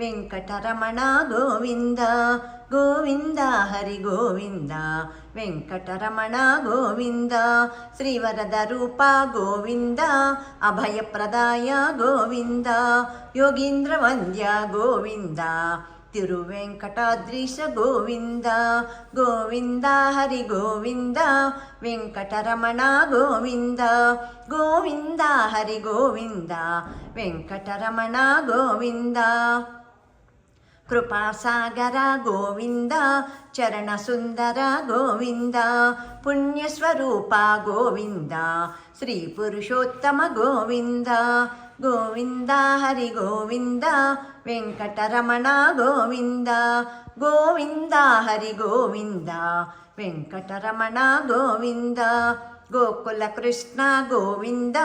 వెంకటరమణ గోవింద గోవింద హరి గోవింద వెంకటరమణ గోవింద శ్రీవరద రూప గోవింద అభయప్రదాయ గోవింద యోగీంద్ర వంద్య గోవింద తిరువెంకటాద్రీశ గోవింద గోవింద హరి గోవింద వెంకటరమణ గోవింద గోవింద హరి గోవింద వెంకటరమణ గోవింద కృపాసాగర గోవింద చరణసుందర గోవింద పుణ్యస్వరూప గోవింద శ్రీ పురుషోత్తమ గోవింద గోవింద హరి గోవింద వెంకటరమణ గోవింద గోవింద హరి గోవింద వెంకటరమణ గోవింద గోకుల కృష్ణ గోవింద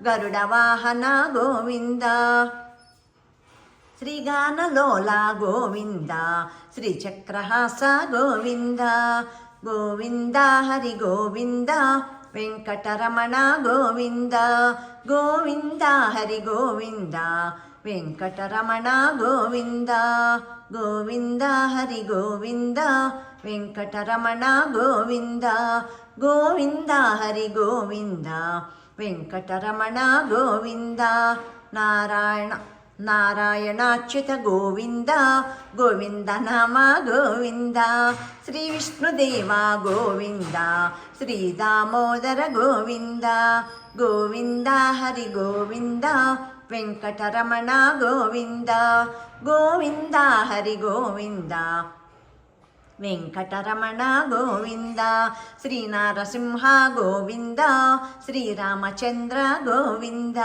గరుడ వాహన గోవింద శ్రీగానలోల గోవింద శ్రీచక్రహాస గోవింద గోవింద హరి గోవింద వెంకటరమణ గోవింద గోవింద హరి గోవింద వెంకటరమణ గోవింద గోవింద హరి గోవింద వెంకటరమణ గోవింద గోవింద హరి గోవింద వెంకటరమణ గోవింద నారాయణాచ్యుత గోవింద గోవింద నామ గోవింద శ్రీ విష్ణుదేవ గోవింద శ్రీ దామోదర గోవింద గోవింద హరి గోవింద వెంకటరమణ గోవింద గోవింద హరి గోవింద వెంకటరమణ గోవింద శ్రీనారసింహ గోవింద శ్రీరామచంద్ర గోవింద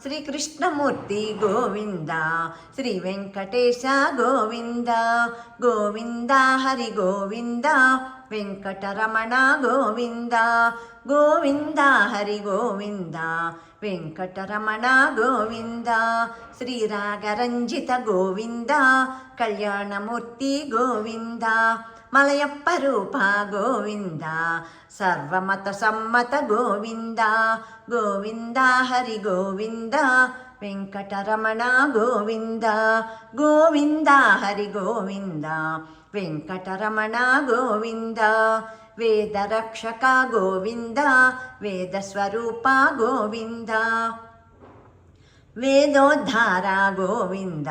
శ్రీకృష్ణమూర్తి గోవింద శ్రీ వెంకటేశ గోవింద గోవింద హరి గోవింద వెంకటరమణ గోవింద గోవింద హరి గోవింద వెంకటరమణ గోవింద శ్రీరాగరంజిత గోవింద కళ్యాణమూర్తి గోవింద మలయప్ప రూప గోవింద సర్వమత సమ్మత గోవింద గోవింద హరి గోవింద వెంకటరమణ గోవింద గోవింద హరి గోవింద వెంకటరమణ గోవింద వేదరక్షక గోవింద వేదస్వరూప గోవింద వేదోద్ధార గోవింద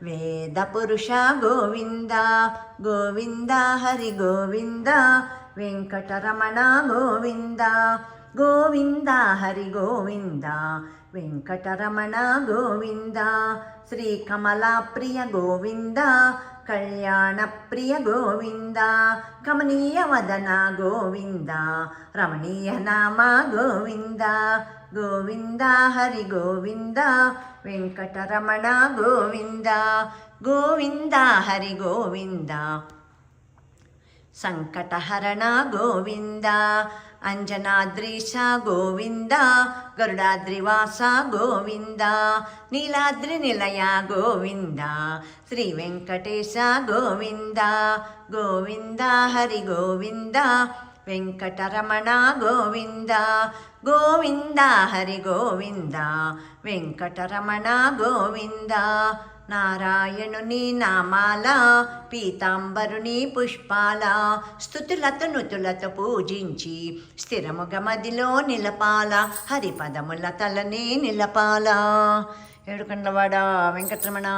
వేదపురుష గోవింద గోవింద హరి గోవింద వెంకటరమణ గోవింద గోవింద హరి గోవింద వెంకటరమణ గోవింద శ్రీకమలా ప్రియ గోవింద కళ్యాణ ప్రియ గోవింద కమనీయ వదన గోవింద రమణీయ నామ గోవింద గోవింద హరి గోవింద వెంకటరమణ గోవింద గోవింద హరి గోవింద సంకటహరణ గోవింద అంజనాద్రీశ గోవింద గరుడాద్రివాస గోవింద నీలాద్రి నిలయ గోవింద శ్రీ వెంకటేశ గోవింద గోవింద హరి గోవింద వెంకటరమణ గోవింద గోవింద హరి గోవింద వెంకటరమణ గోవింద నారాయణుని నామాల పీతాంబరుని పుష్పాల స్తుతులతో నుతులతో పూజించి స్థిరముగ మదిలో నిలపాల హరిపదముల తలనే నిలపాల. ఏడుకొండలవాడ వెంకటరమణ.